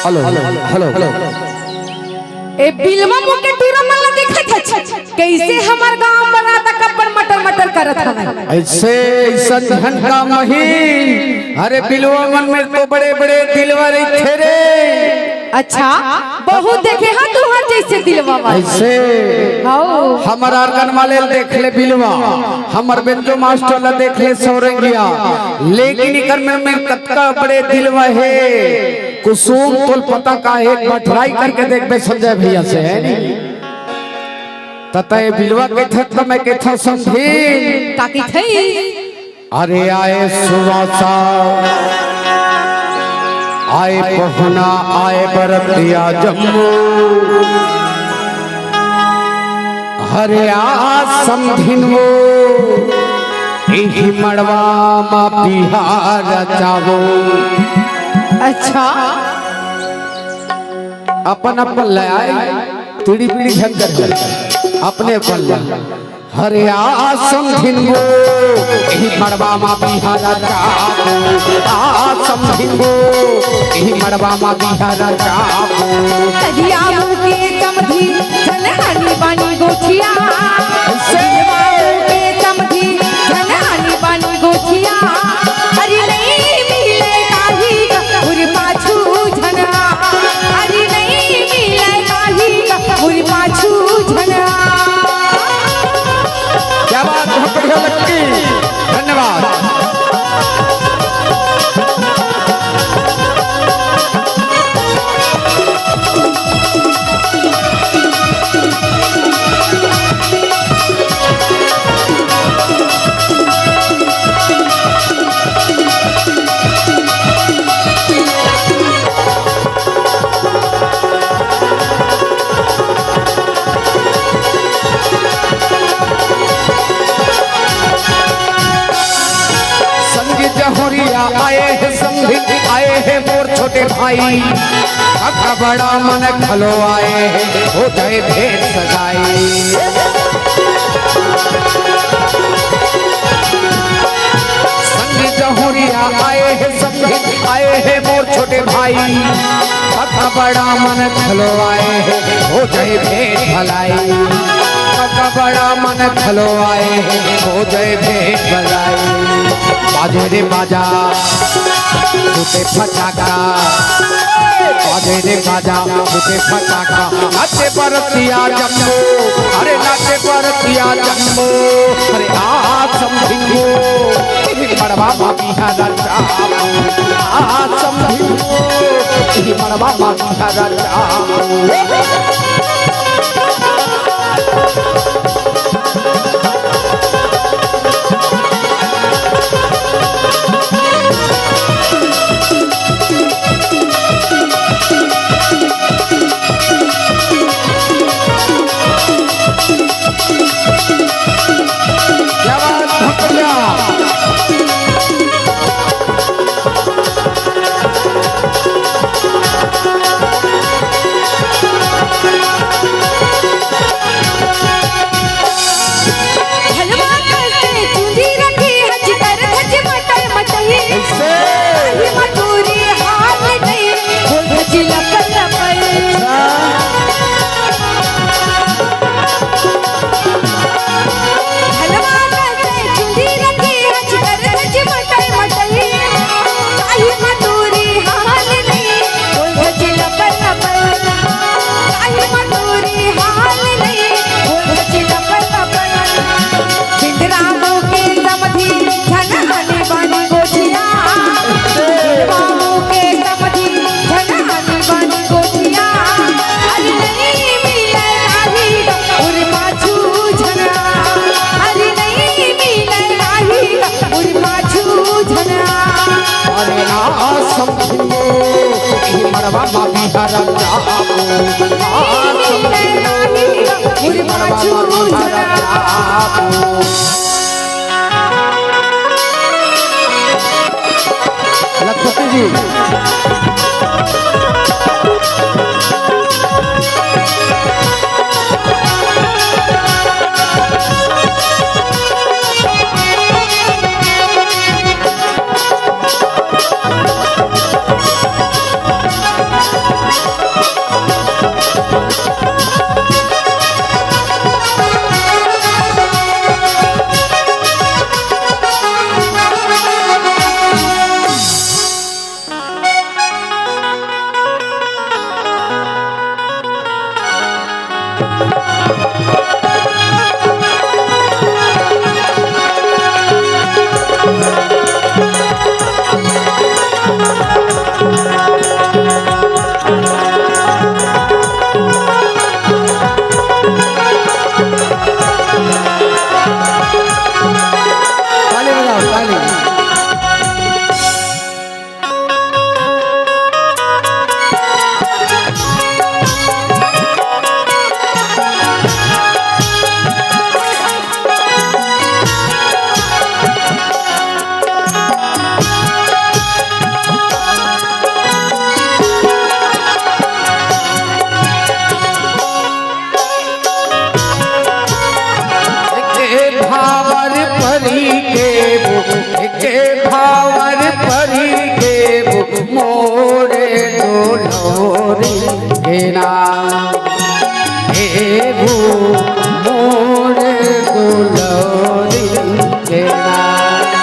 Hello hello hello ए बिलवा मुके टूरा मन देखत छ कैसे हमर गांव बनाता कपड़ मटर मटर करत हवे ऐसे ऐसा धन का महीन। अरे बिलवा मन में तो बड़े बड़े दिलवा रहे रे। अच्छा बहुत देखे हां तुहर जैसे दिलवा ऐसे हां हमर आर्गन वाले देख ले बिलवा, हमर बेंजो मास्टर ला देख ले सौरंगिया, लेकिन इकर में कतका बड़े दिलवा है कुसुम तोल पता का है। बटराई करके देख बे संजय भैया से है नहीं ततय बिलवा के थत में के थ समझी काकी थई। अरे आए सुवासा आए पहुना आए बरतिया जम्मू, हरे आ समधिन वो यही मड़वा मा बिहार जावो। अच्छा अपन अपन ले आए पीढ़ी पीढ़ी झंझट कर अपने अपन ले हरे आ समधिन वो यही मड़वा मा बिहार जावो। आ समधिन वो यही मड़वा मा बिहार जावो। कदिया मुके समधी जनहानी बानी गोठिया सेवा के समधी जनहानी बानी गोठिया। अरे नहीं मिले काही उर पाछू झना, अरे नहीं मिले काही उर पाछू झना। क्या बात बहुत बढ़िया लगती, धन्यवाद। आए हैं समधी आए हैं मोर छोटे भाई, काका बड़ा मन खलो आए हैं हो जाए भेंट सगाई। संगी जहुरिया आए हैं समधी आए हैं मोर छोटे भाई, काका बड़ा मन खलो आए हैं हो जाए भेंट भलाई। काका बड़ा मन खलो आए हैं हो जाए भेंट भलाई। बाजे रे बाजा फूटे फटाका, बाजे रे बाजा फूटे फटाका। नाचे बरतिया जम्मू, अरे नाचे बरतिया जम्मू। अरे आ समधिंगो मड़वा मा बिहार जावो। आ समधिंगो मड़वा मा बिहार जावो। मड़वा मा बिहार जावो। लखपति जी दुलौरी के राज।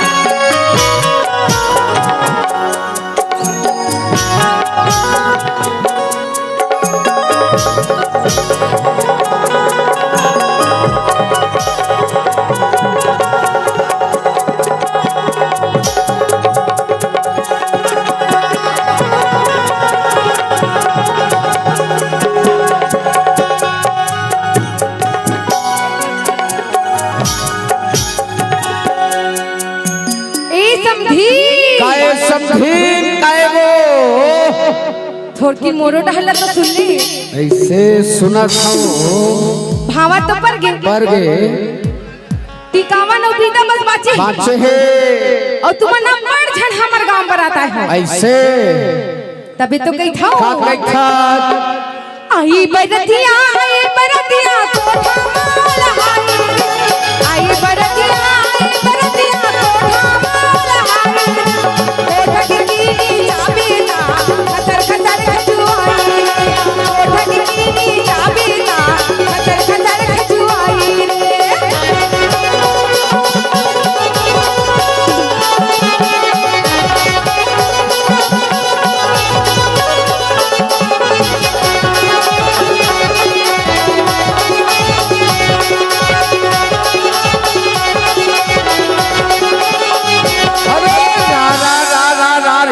थोड़की मोरो डहला तो सुन ली ऐसे सुना था भावा तो पर गे टिकावा न बीता बस बाचे है और तुम्हारा नाम बड़ झन हमर गांव पर आता है ऐसे तभी तो कही था आई बरतिया कोठा माल आई बरतिया कोठा माल कोठा की चाबी ना खतर खतर खजुआई कोठा की चाबी ना खतर खतर खजुआई रे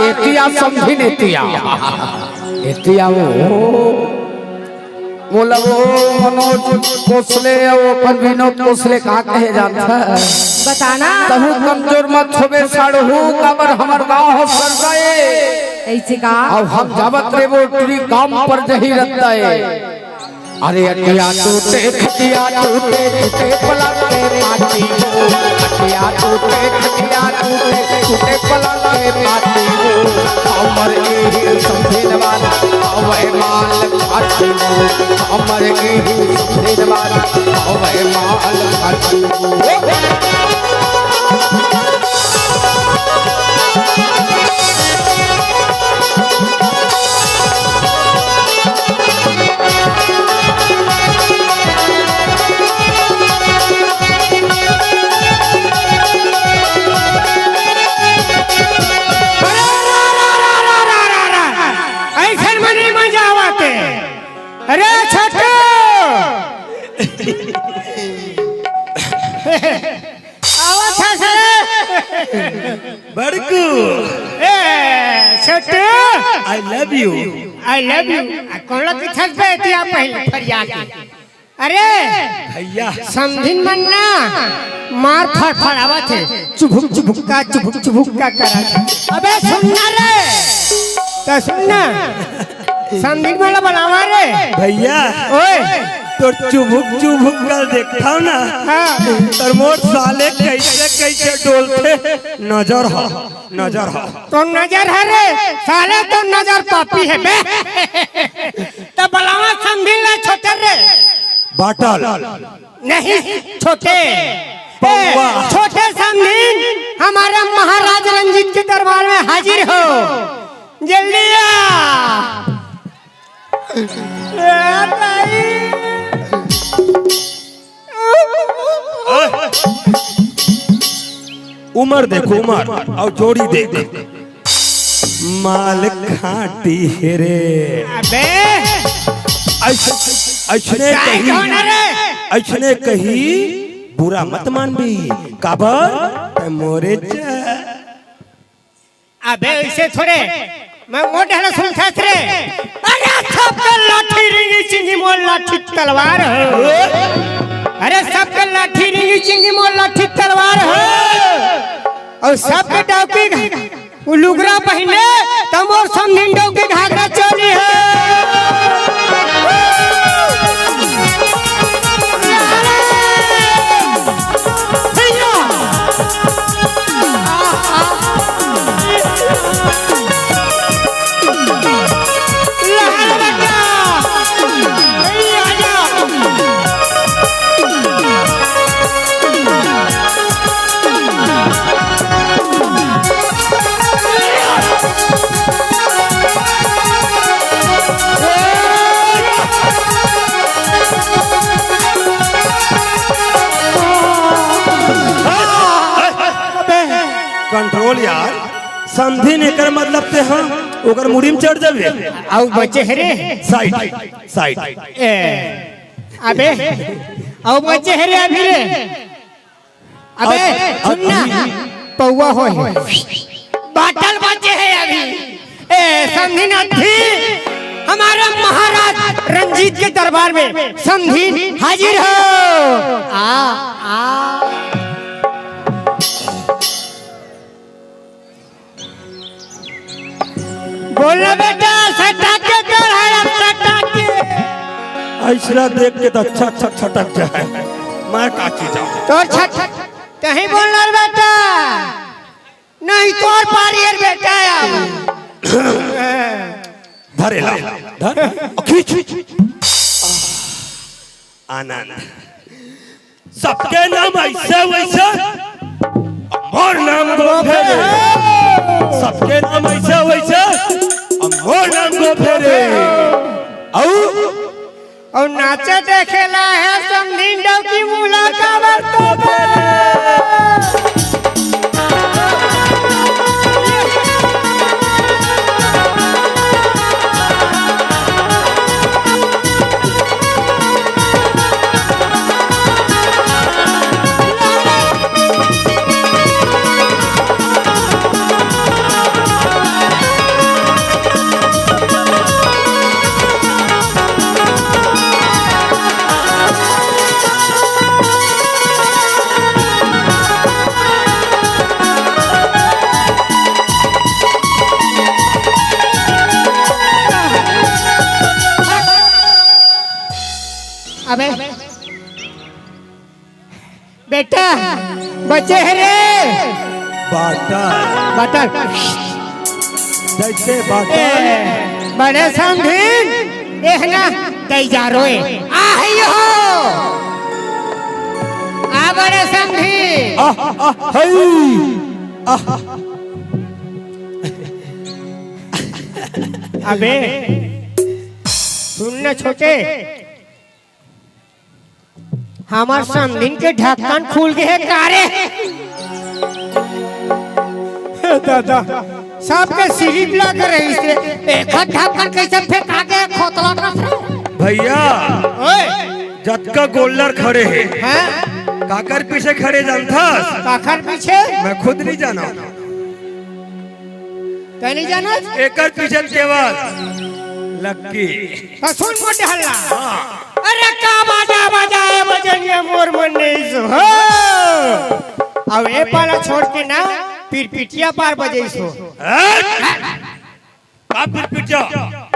एतिया समझी नेतिया एतिया वो लगो मनोज कोसले वो अपन विनोद कोसले कहा कहे जानता बताना तहु कमजोर मत होबे साढ़ू कबर हमर गांव हो सर गए ऐसे का अब हम जावत रे वो ट्री काम पर जही रहता है अरे अटिया टूटे खटिया टूटे टूटे पलंग पे माटी हो अटिया टूटे खटिया टूटे टूटे पलंग पे माटी हो हमर के समझे वाला अवे माल खाती हो हमर के समझे वाला अवे माल खाती हो अरे छोटू आवाज था सर बड़कू ए छोटू आई लव यू कौन लोग किधर पे थी आप पहले फरियाद अरे भैया समझिन मन ना मार फड़फड़ावा थे चुभुक का करा अबे सुनना रे तो सुनना समझिन वाला बनावा रे भैया ओए तो चुभुक कर देखता हूँ ना तर मोर साले कैसे डोलते नजर हो तो नजर है रे साले तो नजर पापी है बे तो बलावा समझिन ले छोटे रे बाटल नहीं छोटे छोटे समझिन हमारे महाराज रंजीत के दरबार में हाजिर हो जल्दी आ उमर देखो उमर और जोड़ी देख माल खाटी रे अबे ऐसने कही बुरा मत मान भी काबर मोरे अबे ऐसे थोड़े मैं मोट हला सुनता रे अरे सब के लाठी रिंगी चिंगी मोल लाठी तलवार हो अरे सब के लाठी रिंगी चिंगी मोल लाठी तलवार हो और सब के डौकी उलुगरा पहने तम और समझिन डौकी घाघरा चोली है कंट्रोल यार समझी नहीं कर मतलब ते हाँ ओकर मुड़ी में चढ़ जावे आउ बच्चे है रे साइड साइड अबे आउ बच्चे है रे अभी रे अबे सुनना पौवा हो बाटल बच्चे है अभी समझी ना थी हमारा महाराज रंजीत के दरबार में समझी हाजिर हो आ बोलना बेटा सटाके कर है सटाके ऐसा देख के तो अच्छा अच्छा छटक जाए मैं काची जाऊं तो छट कहीं बोलना बेटा नहीं तोर पारियर बेटा धरे ला धर खींच आना सबके नाम ऐसे वैसे मोर नाम गो फेरे सबके नाम ऐसे वैसे मोर नाम गो फेरे और नाचे देखेला है समझी डौकी मूला का अबे बेटा बच्चे है रे बाटा जैसे बाटा बड़े समझीन देखना कई जा रोए आहियो आ बड़े समझीन अबे सुनना छोटे हमार समझीन के ढक्कन खुल गए कारे दादा सबके सिरिप लग रही से एक ढक्कन कैसे फेंका के खोतला कर भैया ओए जतका गोल्डर खड़े हैं हैं काकर पीछे खड़े जानता काखर पीछे मैं खुद नहीं जाना कहीं नहीं जाना एकर पीछे केवल लक्की सुन मोटे हल्ला अरे का बाजा बजाए बजनिया मोर मन नहीं सो हो अब ए पाला छोड़ के ना फिर पिटिया पार बजे सो का फिर पिटिया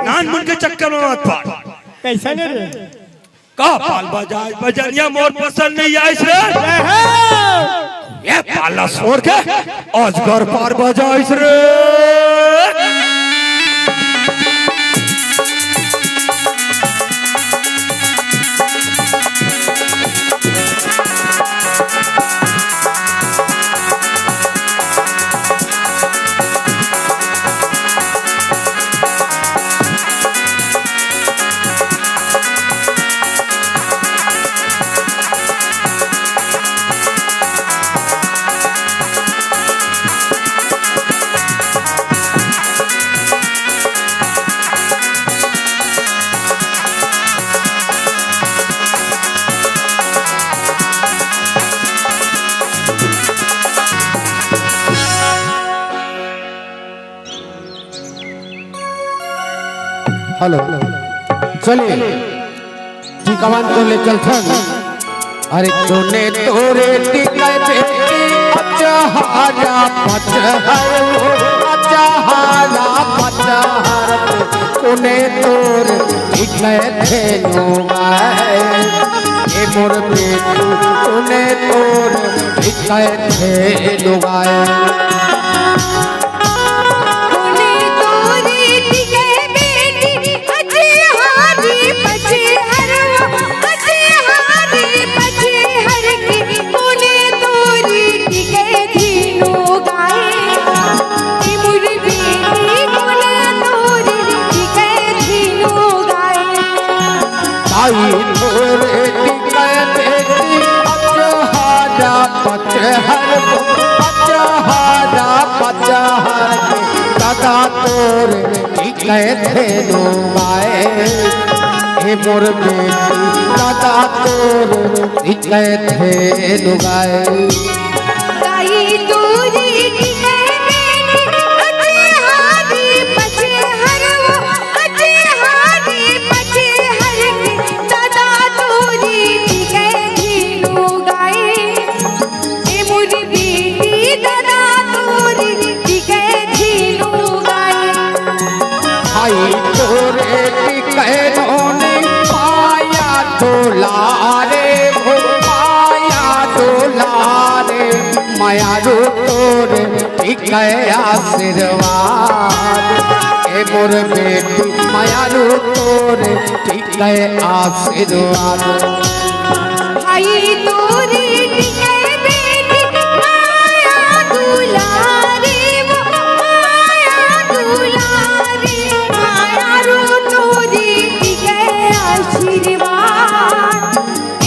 नान मुन के चक्कर में मत पड़ कैसा ने रे का पाल बजाए बजनिया मोर पसंद नहीं आइस रे ये पाला छोड़ के अजगर पार बजाइस रे हेलो चलिए टिकवन तो ले चलथन अरे तूने तोरे टिकै बेटी अचहारा पचहर तूने तोर टिकै थे नुआए ए मोर बेटी तूने तोर टिकै थे नुआए पचहर तोर टिकै धेनु गाए हे मोर बेटी दादा तोर टिकै धेनु गाए गाई दूरी टिकै देनी अचे हारी पचे हरवा अचे हारी पचे हर के दादा दूरी टिकै धेनु गाए ए मोरी बेटी दादा दूरी टिकै धेनु गाए आई तोरे टिकै धोनी पाया दुलारे हो पाया दुलारे मायारू तोरे टिकै आशीर्वाद ए मोर बेटी मायारू तोरे टिकै आशीर्वाद भाई तोरी टिकै बेटी माया दुलारे वो माया दुलारे माया रो तोरी टिकै आशीर्वाद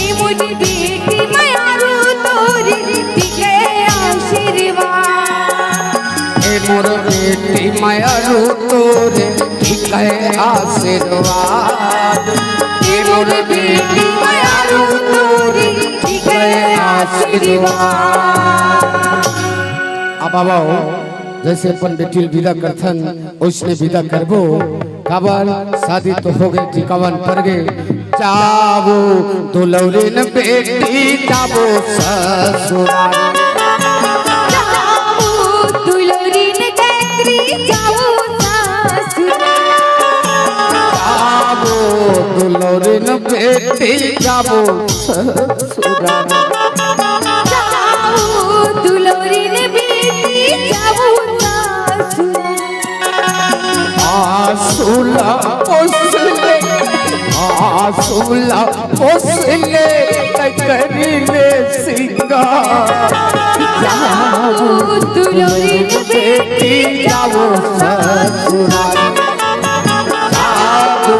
ए मोरी बेटी माया रो तोरी टिकै आशीर्वाद ए मोर बेटी मायारू तोरे टिकै आशीर्वाद ए मोर बेटी मायारू तोरे टिकै आशीर्वाद अब बाबा जैसे अपन बेटी विदा करथन उसने विदा करबो काबर शादी तो हो गई ठिकावन पर गए जाबो दुलौरिन बेटी जाबो ससुराल जाओ दुलरीन गैत्री जाओ ससुराल जाबो दुलौरिन बेटी जाबो ससुराल जाओ दुलरीन बेटी जाओ ससुराल आसुला पोसले आसुला पोसले करीले सिंगार जाओ दुलरीन बेटी जाओ ससुराल जाओ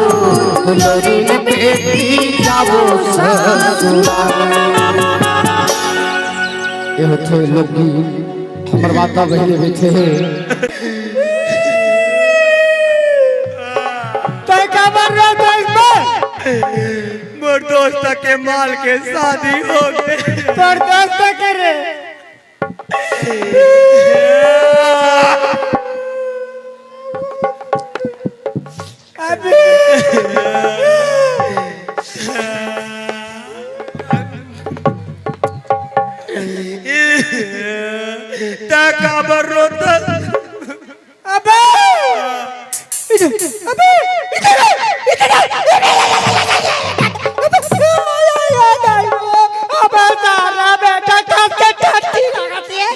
दुलरीन बेटी जाओ ससुराल ये होते लोग हमर माता बहने बैठे हैं तय खबर रे मोर दोस्त के माल के शादी हो गए तोर दोस्त करे अबे तय खबर रोता अबे अबे इधर अबे तारा बेटा काके टट्टी लगाती है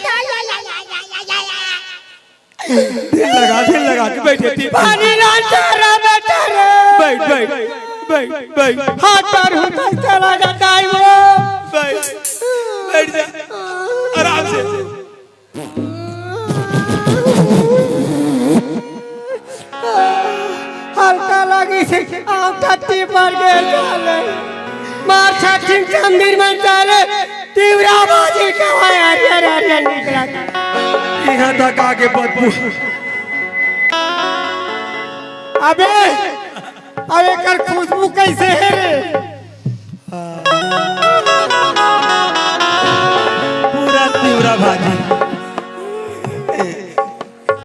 दिल लगा के बैठे थी पानी ना तारा बेटा रे बैठ हाथ पैर होता चला जाता है वो बैठ जा आराम से हल्का लगी से टट्टी पर गए चले मार छठी मंदिर में चले तीव्रा बाजी का हरियर निकला यहाँ तक आगे बदबू अबे अबे कर खुशबू कैसे है रे